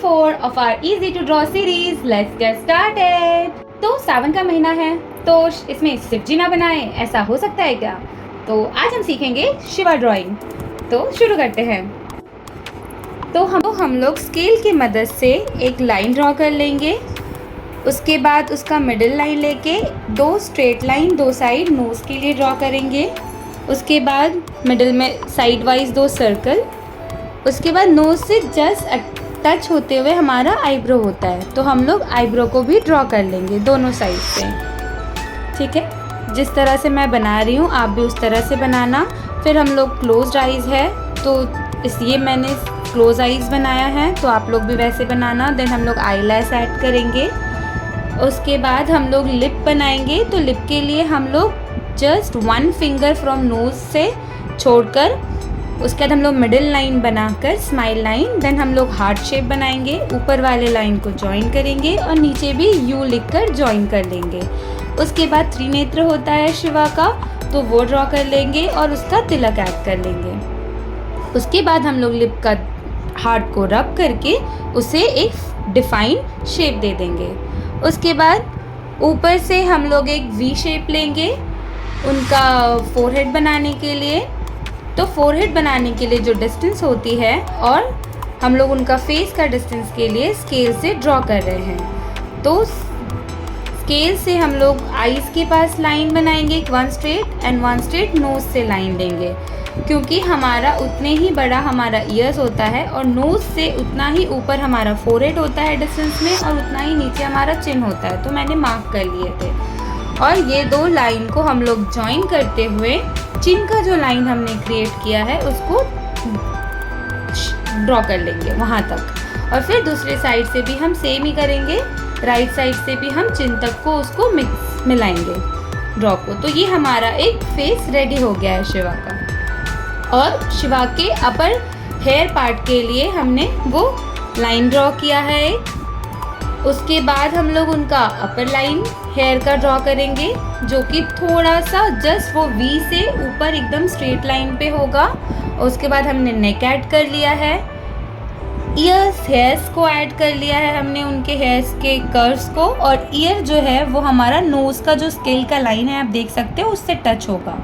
4 of our easy to draw series. Let's get started. तो सावन का महीना है तो इसमें शिव जी ना बनाएं, ऐसा हो सकता है क्या? तो आज हम सीखेंगे शिवा ड्राइंग। तो शुरू करते हैं। तो हम लोग स्केल की मदद से एक लाइन ड्रॉ कर लेंगे। उसके बाद उसका मिडिल लाइन लेके दो स्ट्रेट लाइन दो साइड नोज़ के लिए ड्रॉ करेंगे। उसके बाद मिडिल में साइड वाइज दो सर्कल। उसके बाद नोज़ से जस्ट टच होते हुए हमारा आईब्रो होता है, तो हम लोग आईब्रो को भी ड्रॉ कर लेंगे दोनों साइड से। ठीक है, जिस तरह से मैं बना रही हूँ आप भी उस तरह से बनाना। फिर हम लोग क्लोज्ड आइज़ है तो इसलिए मैंने क्लोज आइज़ बनाया है, तो आप लोग भी वैसे बनाना। देन हम लोग आई लैश ऐड करेंगे। उसके बाद हम लोग लिप बनाएंगे। तो लिप के लिए हम लोग जस्ट 1 फिंगर फ्रॉम नोज़ से छोड़कर उसके बाद हम लोग मिडिल लाइन बनाकर स्माइल लाइन, देन हम लोग हार्ट शेप बनाएंगे। ऊपर वाले लाइन को ज्वाइन करेंगे और नीचे भी यू लिखकर ज्वाइन कर लेंगे। उसके बाद त्रिनेत्र होता है शिवा का, तो वो ड्रॉ कर लेंगे और उसका तिलक ऐड कर लेंगे। उसके बाद हम लोग लिप का हार्ट को रब करके उसे एक डिफाइन शेप दे देंगे। उसके बाद ऊपर से हम लोग एक वी शेप लेंगे उनका फोरहेड बनाने के लिए। तो फोरहेड बनाने के लिए जो डिस्टेंस होती है और हम लोग उनका फेस का डिस्टेंस के लिए स्केल से ड्रॉ कर रहे हैं। तो स्केल से हम लोग आईज़ के पास लाइन बनाएंगे, 1 स्ट्रेट एंड 1 स्ट्रेट नोज़ से लाइन लेंगे, क्योंकि हमारा उतने ही बड़ा हमारा ईयर्स होता है और नोज़ से उतना ही ऊपर हमारा फोरहेड होता है डिस्टेंस में और उतना ही नीचे हमारा चिन होता है। तो मैंने मार्क कर लिए थे और ये दो लाइन को हम लोग ज्वाइन करते हुए चिन का जो लाइन हमने क्रिएट किया है उसको ड्रॉ कर लेंगे वहाँ तक। और फिर दूसरे साइड से भी हम सेम ही करेंगे, राइट साइड से भी हम चिन तक को उसको मिलाएंगे ड्रॉ को। तो ये हमारा एक फेस रेडी हो गया है शिवा का। और शिवा के अपर हेयर पार्ट के लिए हमने वो लाइन ड्रॉ किया है एक। उसके बाद हम लोग उनका अपर लाइन हेयर का ड्रॉ करेंगे, जो कि थोड़ा सा जस्ट वो वी से ऊपर एकदम स्ट्रेट लाइन पे होगा। उसके बाद हमने नेक ऐड कर लिया है, ईयर्स हेयर्स को ऐड कर लिया है हमने उनके हेयर्स के कर्व्स को, और ईयर जो है वो हमारा नोज़ का जो स्केल का लाइन है आप देख सकते हो उससे टच होगा।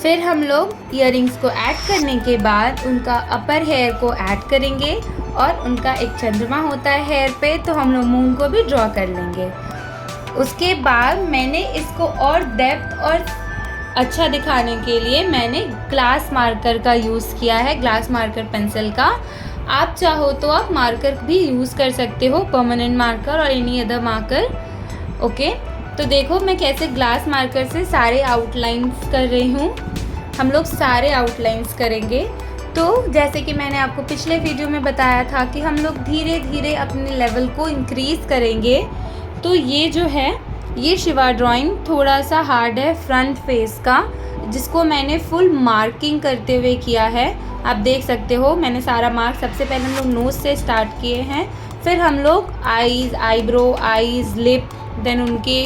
फिर हम लोग ईयरिंग्स को ऐड करने के बाद उनका अपर हेयर को ऐड करेंगे और उनका एक चंद्रमा होता है हेयर पे, तो हम लोग मून को भी ड्रॉ कर लेंगे। उसके बाद मैंने इसको और डेप्थ और अच्छा दिखाने के लिए मैंने ग्लास मार्कर का यूज़ किया है, ग्लास मार्कर पेंसिल का। आप चाहो तो आप मार्कर भी यूज़ कर सकते हो, परमानेंट मार्कर और एनी अदर मार्कर। ओके, तो देखो मैं कैसे ग्लास मार्कर से सारे आउटलाइंस कर रही हूँ। हम लोग सारे आउटलाइंस करेंगे। तो जैसे कि मैंने आपको पिछले वीडियो में बताया था कि हम लोग धीरे धीरे अपने लेवल को इंक्रीज़ करेंगे। तो ये जो है ये शिवा ड्राइंग थोड़ा सा हार्ड है फ्रंट फेस का, जिसको मैंने फुल मार्किंग करते हुए किया है। आप देख सकते हो मैंने सारा मार्क, सबसे पहले हम लोग नोज़ से स्टार्ट किए हैं, फिर हम लोग eyes, eyebrow, eyes, lip, then उनके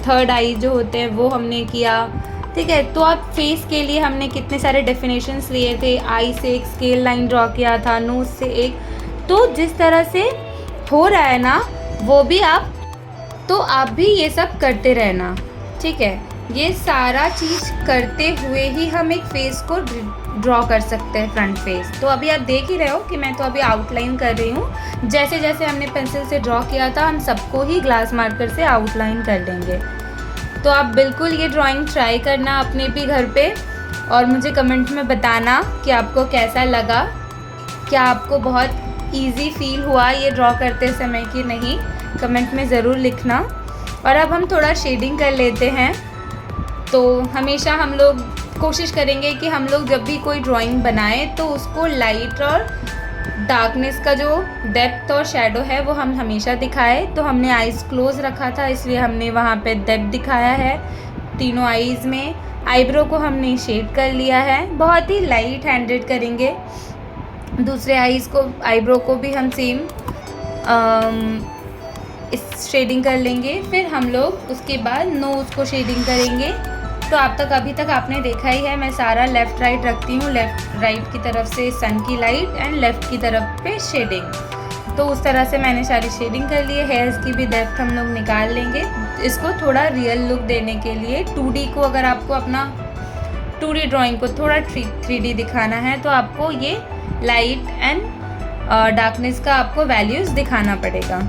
थर्ड आई जो होते हैं वो हमने किया। ठीक है, तो आप फेस के लिए हमने कितने सारे डेफिनेशंस लिए थे। आई से एक स्केल लाइन ड्रॉ किया था, नोज़ से एक। तो जिस तरह से हो रहा है ना वो भी आप भी ये सब करते रहना। ठीक है, ये सारा चीज़ करते हुए ही हम एक फेस को ड्रॉ कर सकते हैं, फ्रंट फेस। तो अभी आप देख ही रहे हो कि मैं तो अभी आउटलाइन कर रही हूँ। जैसे जैसे हमने पेंसिल से ड्रॉ किया था हम सबको ही ग्लास मार्कर से आउटलाइन कर लेंगे। तो आप बिल्कुल ये ड्राइंग ट्राई करना अपने भी घर पे और मुझे कमेंट में बताना कि आपको कैसा लगा, क्या आपको बहुत इजी फील हुआ ये ड्रॉ करते समय कि नहीं, कमेंट में ज़रूर लिखना। और अब हम थोड़ा शेडिंग कर लेते हैं। तो हमेशा हम लोग कोशिश करेंगे कि हम लोग जब भी कोई ड्राइंग बनाएं तो उसको लाइट और डार्कनेस का जो डेप्थ और शेडो है वो हम हमेशा दिखाएं। तो हमने आईज़ क्लोज रखा था इसलिए हमने वहाँ पे डेप्थ दिखाया है तीनों आईज़ में। आईब्रो को हमने शेड कर लिया है, बहुत ही लाइट हैंडेड करेंगे। दूसरे आईज़ को, आईब्रो को भी हम सेम इस शेडिंग कर लेंगे। फिर हम लोग उसके बाद नोज़ को शेडिंग करेंगे। तो आप तक अभी तक आपने देखा ही है, मैं सारा लेफ़्ट राइट रखती हूँ, लेफ़्ट राइट की तरफ से सन की लाइट एंड लेफ़्ट की तरफ पे शेडिंग। तो उस तरह से मैंने सारी शेडिंग कर ली है। हेयर्स की भी डेप्थ हम लोग निकाल लेंगे। इसको थोड़ा रियल लुक देने के लिए 2D को, अगर आपको अपना 2D ड्राइंग को थोड़ा 3D दिखाना है तो आपको ये लाइट एंड डार्कनेस का आपको वैल्यूज़ दिखाना पड़ेगा।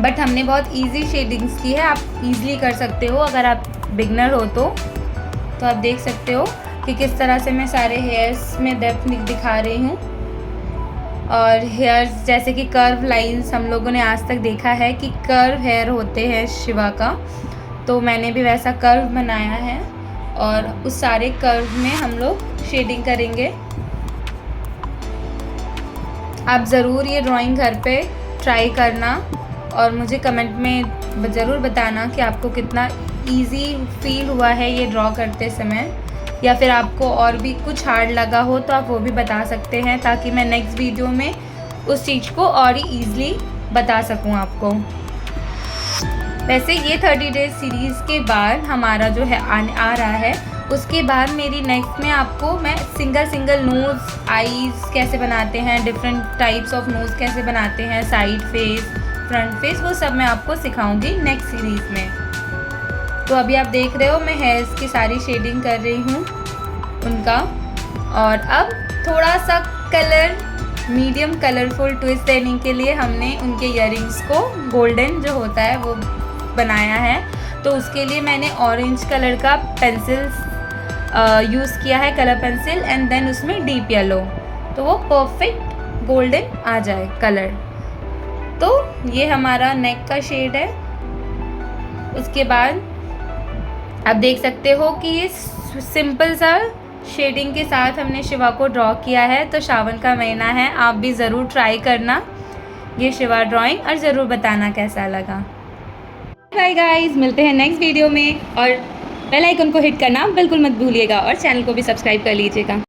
बट हमने बहुत इजी शेडिंग्स की है, आप इजीली कर सकते हो अगर आप बिगनर हो तो आप देख सकते हो कि किस तरह से मैं सारे हेयर्स में डेप्थ दिखा रही हूँ। और हेयर्स जैसे कि कर्व लाइंस हम लोगों ने आज तक देखा है कि कर्व हेयर होते हैं शिवा का, तो मैंने भी वैसा कर्व बनाया है और उस सारे कर्व में हम लोग शेडिंग करेंगे। आप ज़रूर ये ड्राइंग घर पे ट्राई करना और मुझे कमेंट में ज़रूर बताना कि आपको कितना इजी फील हुआ है ये ड्रॉ करते समय, या फिर आपको और भी कुछ हार्ड लगा हो तो आप वो भी बता सकते हैं, ताकि मैं नेक्स्ट वीडियो में उस चीज़ को और ही ईज़िली बता सकूं आपको। वैसे ये 30 डेज सीरीज़ के बाद हमारा जो है आ रहा है, उसके बाद मेरी नेक्स्ट में आपको मैं सिंगल नोज़, आईज़ कैसे बनाते हैं, डिफरेंट टाइप्स ऑफ नोज़ कैसे बनाते हैं, साइड फेस, फ्रंट फेस, वो सब मैं आपको सिखाऊंगी नेक्स्ट सीरीज़ में। तो अभी आप देख रहे हो मैं हेयर्स की सारी शेडिंग कर रही हूँ उनका, और अब थोड़ा सा कलर, मीडियम कलरफुल ट्विस्ट देने के लिए हमने उनके इयररिंग्स को गोल्डन जो होता है वो बनाया है। तो उसके लिए मैंने ऑरेंज कलर का पेंसिल यूज़ किया है, कलर पेंसिल, एंड देन उसमें डीप येलो, तो वो परफेक्ट गोल्डन आ जाए कलर। तो ये हमारा नेक का शेड है। उसके बाद आप देख सकते हो कि ये सिंपल सा शेडिंग के साथ हमने शिवा को ड्रॉ किया है। तो सावन का महीना है, आप भी ज़रूर ट्राई करना ये शिवा ड्राइंग और ज़रूर बताना कैसा लगा। बाय गाइस, मिलते हैं नेक्स्ट वीडियो में, और बेल आइकन को हिट करना बिल्कुल मत भूलिएगा और चैनल को भी सब्सक्राइब कर लीजिएगा।